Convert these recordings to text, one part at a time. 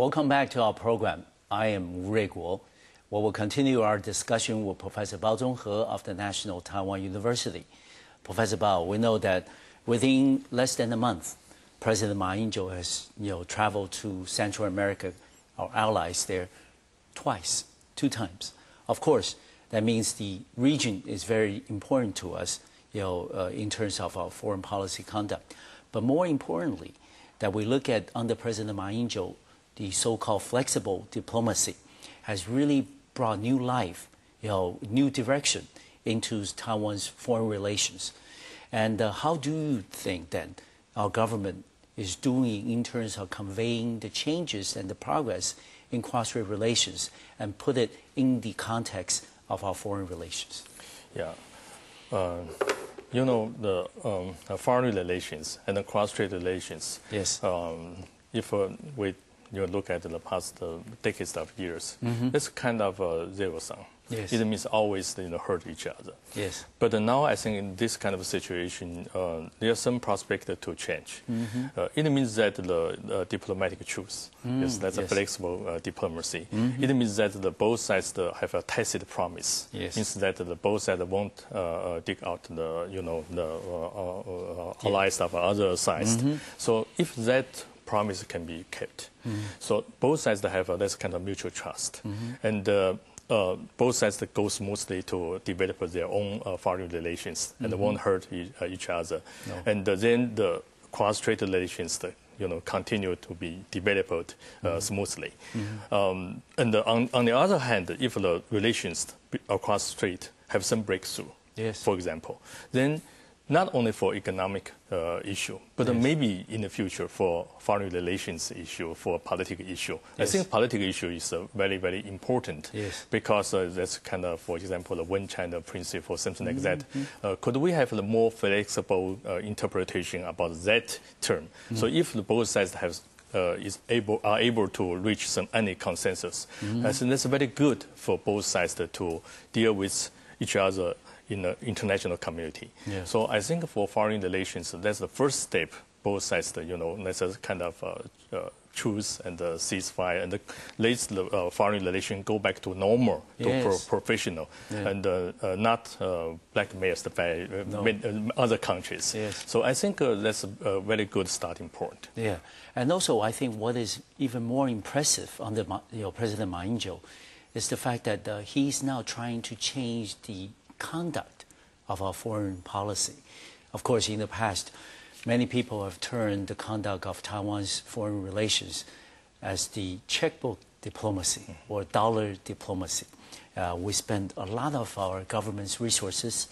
Welcome back to our program. I am Wu Guo. We will continue our discussion with Professor Zong-Ho Bau of the National Taiwan University. Professor Bau, we know that within less than a month, President Ma Ying-jeou has traveled to Central America, our allies there, two times. Of course, that means the region is very important to us, in terms of our foreign policy conduct. But more importantly, that we look at under President Ma Ying-jeou, the so-called flexible diplomacy has really brought new life, new direction into Taiwan's foreign relations. And how do you think that our government is doing in terms of conveying the changes and the progress in cross-strait relations and put it in the context of our foreign relations? Yeah. The foreign relations and the cross-strait relations. Yes. If we look at the past decades of years, it's kind of a zero-sum. Yes. It means always hurt each other. Yes. But now I think in this kind of situation, there's some prospect to change. It means that the diplomatic truce, yes, that's a flexible diplomacy. It means that both sides have a tacit promise. Yes. Means that both sides won't dig out the allies of other sides. So if that promise can be kept, so both sides have this kind of mutual trust, and both sides that go smoothly to develop their own foreign relations and won't hurt each other. No. And then the cross-strait relations continue to be developed smoothly. And on the other hand, if the relations across strait have some breakthrough, yes, for example, then not only for economic issue, but yes, maybe in the future for foreign relations issue, for political issue. Yes. I think political issue is very, very important. Yes. Because that's kind of, for example, the one China principle, something like that. Could we have a more flexible interpretation about that term? So if both sides have are able to reach any consensus, I think that's very good for both sides to deal with each other in the international community. Yes. So I think for foreign relations, that's the first step. Both sides, that's a kind of truce and ceasefire, and let the foreign relation go back to normal, yes, to professional, and not blackmailed by other countries. Yes. So I think that's a very good starting point. Yeah, and also I think what is even more impressive under President Ma Ying-jeou is the fact that he's now trying to change the conduct of our foreign policy. Of course, in the past, many people have turned the conduct of Taiwan's foreign relations as the checkbook diplomacy or dollar diplomacy. We spend a lot of our government's resources,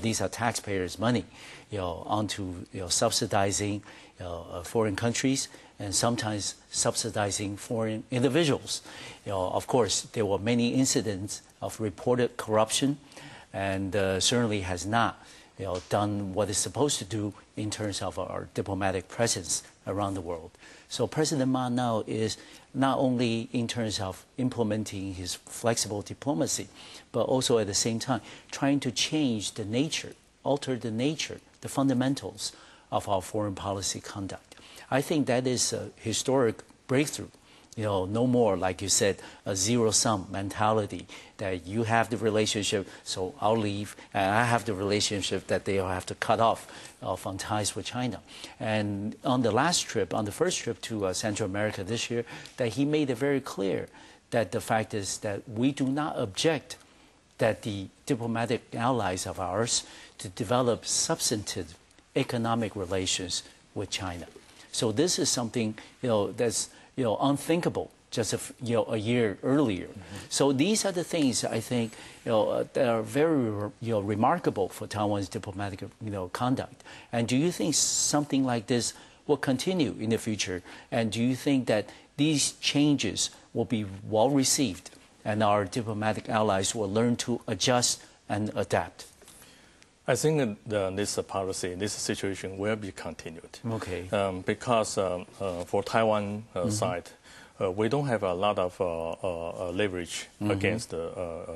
these are taxpayers' money, onto subsidizing foreign countries and sometimes subsidizing foreign individuals. Of course, there were many incidents of reported corruption, and certainly has not done what it's supposed to do in terms of our diplomatic presence around the world. So President Ma now is not only in terms of implementing his flexible diplomacy, but also at the same time trying to change the nature, alter the nature, the fundamentals of our foreign policy conduct. I think that is a historic breakthrough. No more, like you said, a zero-sum mentality that you have the relationship, so I'll leave, and I have the relationship that they'll have to cut off on ties with China. And on the first trip to Central America this year, that he made it very clear that the fact is that we do not object that the diplomatic allies of ours to develop substantive economic relations with China. So this is something that's unthinkable just a year earlier. So these are the things I think that are very remarkable for Taiwan's diplomatic conduct. And do you think something like this will continue in the future? And do you think that these changes will be well received and our diplomatic allies will learn to adjust and adapt? I think this policy, this situation will be continued. Okay. Because for Taiwan side, we don't have a lot of leverage against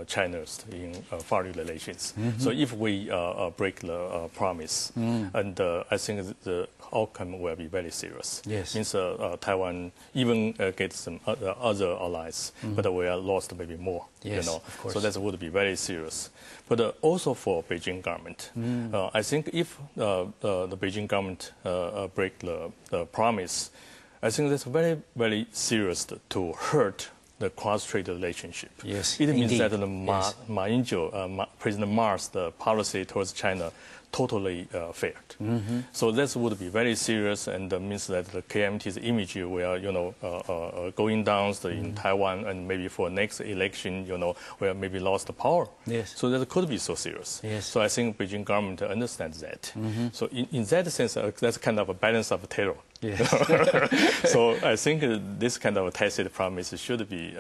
China's in foreign relations. So if we break the promise, and I think the outcome will be very serious. Yes. Means Taiwan even gets some other allies, but we are lost maybe more. Yes, you know, of course. so that would be very serious. But also for Beijing government, I think if the Beijing government break the promise, I think that's very, very serious to hurt the cross-trade relationship. Yes, it means indeed. that Ma Ying-jeou, President Ma's the policy towards China totally failed. So that would be very serious, and means that the KMT's image will, going down in Taiwan, and maybe for next election, we have maybe lost the power. Yes. So that could be so serious. Yes. So I think Beijing government understands that. So in that sense, that's kind of a balance of terror. Yes. So I think this kind of tacit promise should be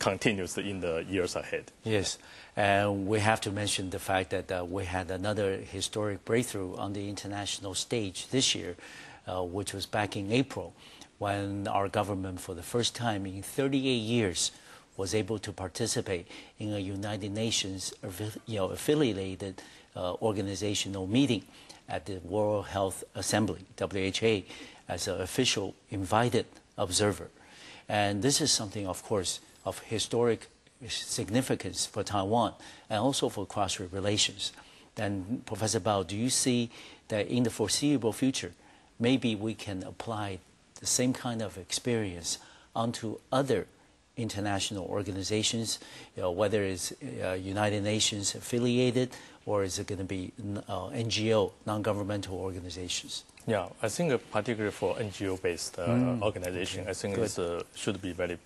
continuous in the years ahead. Yes, and we have to mention the fact that we had another historic breakthrough on the international stage this year, which was back in April, when our government, for the first time in 38 years, was able to participate in a United Nations affiliated organizational meeting at the World Health Assembly, WHA, as an official invited observer. And this is something, of course, of historic significance for Taiwan and also for cross-strait relations. Then, Professor Bau, do you see that in the foreseeable future, maybe we can apply the same kind of experience onto other international organizations, whether it's United Nations affiliated, or is it going to be NGO, non-governmental organizations? Yeah, I think particularly for NGO-based organization, I think it should be very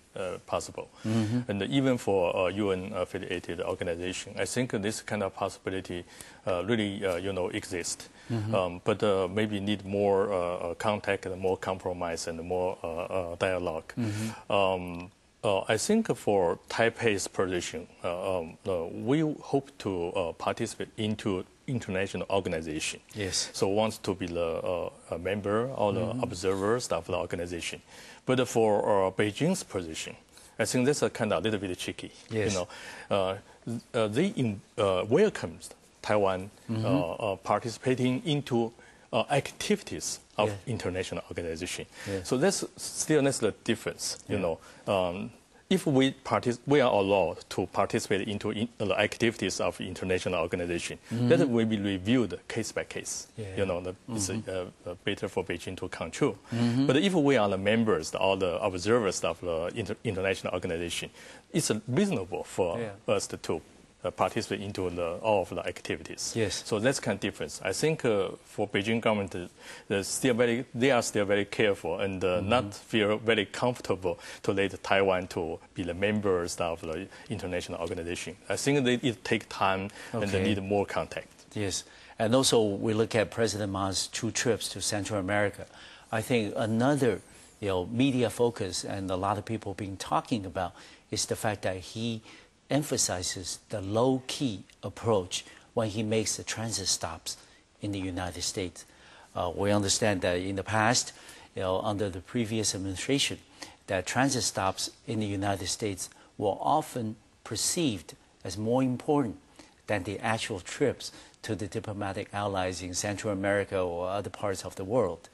possible. And even for UN-affiliated organization, I think this kind of possibility really, exists. But maybe need more contact, more compromise, and more dialogue. I think for Taipei's position, we hope to participate into international organization. Yes. So wants to be the member or the observers of the organization. But for Beijing's position, I think that's a little bit tricky. Yes. They welcomed Taiwan participating into activities of international organization. Yes. So that's the difference. If we are allowed to participate into the activities of international organization, that will be reviewed case by case. It's better for Beijing to control. But if we are the members or the observers of the international organization, it's reasonable for us to participate into all of the activities. Yes. So that's kind of difference. I think for Beijing government, they are still very careful and not feel very comfortable to let Taiwan to be the members of the international organization. I think it take time and they need more contact. Yes. And also we look at President Ma's 2 trips to Central America. I think another media focus and a lot of people been talking about is the fact that he emphasizes the low-key approach when he makes the transit stops in the United States. We understand that in the past, under the previous administration, that transit stops in the United States were often perceived as more important than the actual trips to the diplomatic allies in Central America or other parts of the world.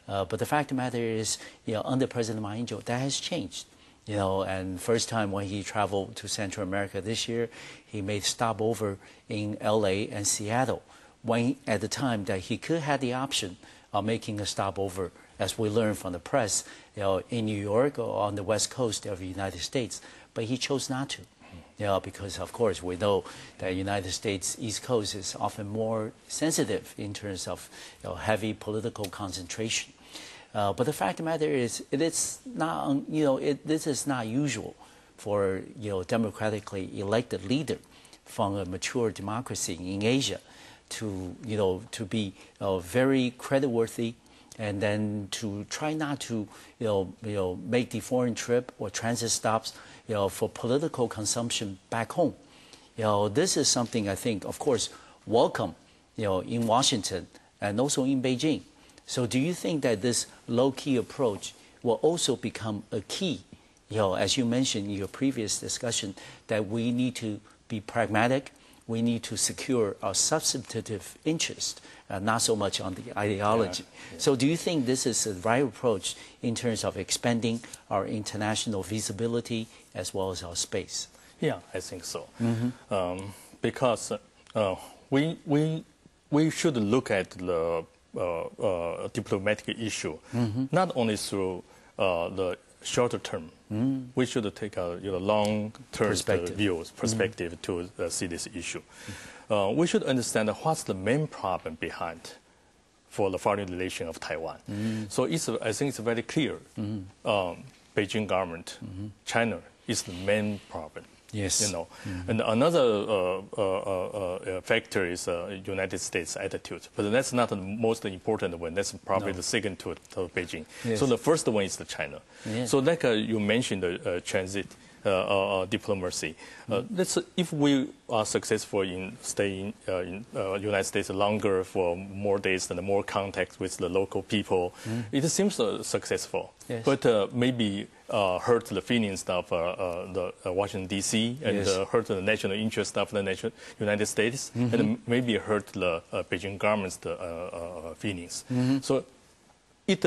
But the fact of the matter is, under President Ma Ying-jeou, that has changed. And first time when he traveled to Central America this year, he made stopover in LA and Seattle, when at the time that he could have the option of making a stopover, as we learned from the press, in New York or on the West Coast of the United States. But he chose not to, because of course we know that United States East Coast is often more sensitive in terms of heavy political concentration. But the fact of the matter is, this is not usual for democratically elected leader from a mature democracy in Asia to be very creditworthy, and then to try not to make the foreign trip or transit stops for political consumption back home. This is something I think, of course, welcome in Washington and also in Beijing. So do you think that this low-key approach will also become a key. As you mentioned in your previous discussion, that we need to be pragmatic. We need to secure our substantive interest, not so much on the ideology. So do you think this is the right approach in terms of expanding our international visibility as well as our space? Yeah, I think so. Because we should look at the diplomatic issue, not only through the shorter term. We should take a long-term perspective to see this issue. We should understand what's the main problem behind for the foreign relation of Taiwan. So I think it's very clear. Beijing government, China is the main problem. Yes. And another factor is United States attitude, but that's not the most important one. That's probably the second to Beijing. Yes. So the first one is the China. Yes. So like you mentioned, the transit diplomacy. If we are successful in staying in United States longer for more days and more contact with the local people, it seems successful. Yes. But maybe hurt the feelings of the Washington, D.C., and hurt the national interest of the United States, and maybe hurt the Beijing government's feelings. So it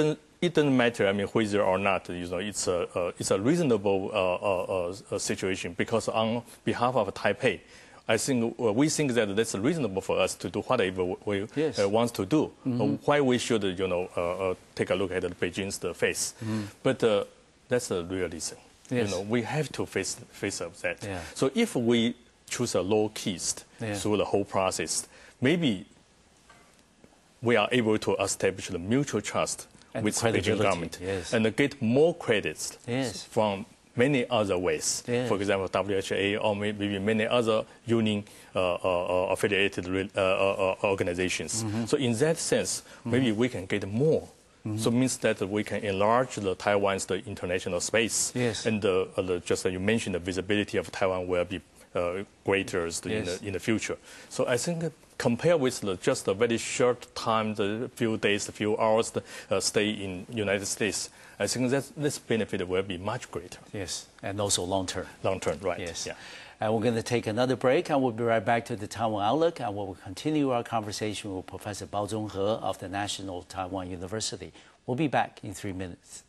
doesn't matter, I mean, whether or not, it's a reasonable situation, because on behalf of Taipei, I think we think that that's reasonable for us to do whatever we want to do. Why we should, take a look at Beijing's face. But that's the realism. Yes. We have to face up that. Yeah. So if we choose a low keys through the whole process, maybe we are able to establish the mutual trust and with the Beijing government and get more credits from many other ways. For example, WHA or maybe many other union affiliated organizations. So in that sense, maybe we can get more. So it means that we can enlarge Taiwan's international space, and just as you mentioned, the visibility of Taiwan will be greater in the future. So I think compared with just a very short time, the few days, a few hours stay in United States, I think that this benefit will be much greater. Yes, and also long term. Long term, right? Yes. Yeah. And we're going to take another break, and we'll be right back to the Taiwan Outlook, and we'll continue our conversation with Professor Tzong-Ho Bau of the National Taiwan University. We'll be back in 3 minutes.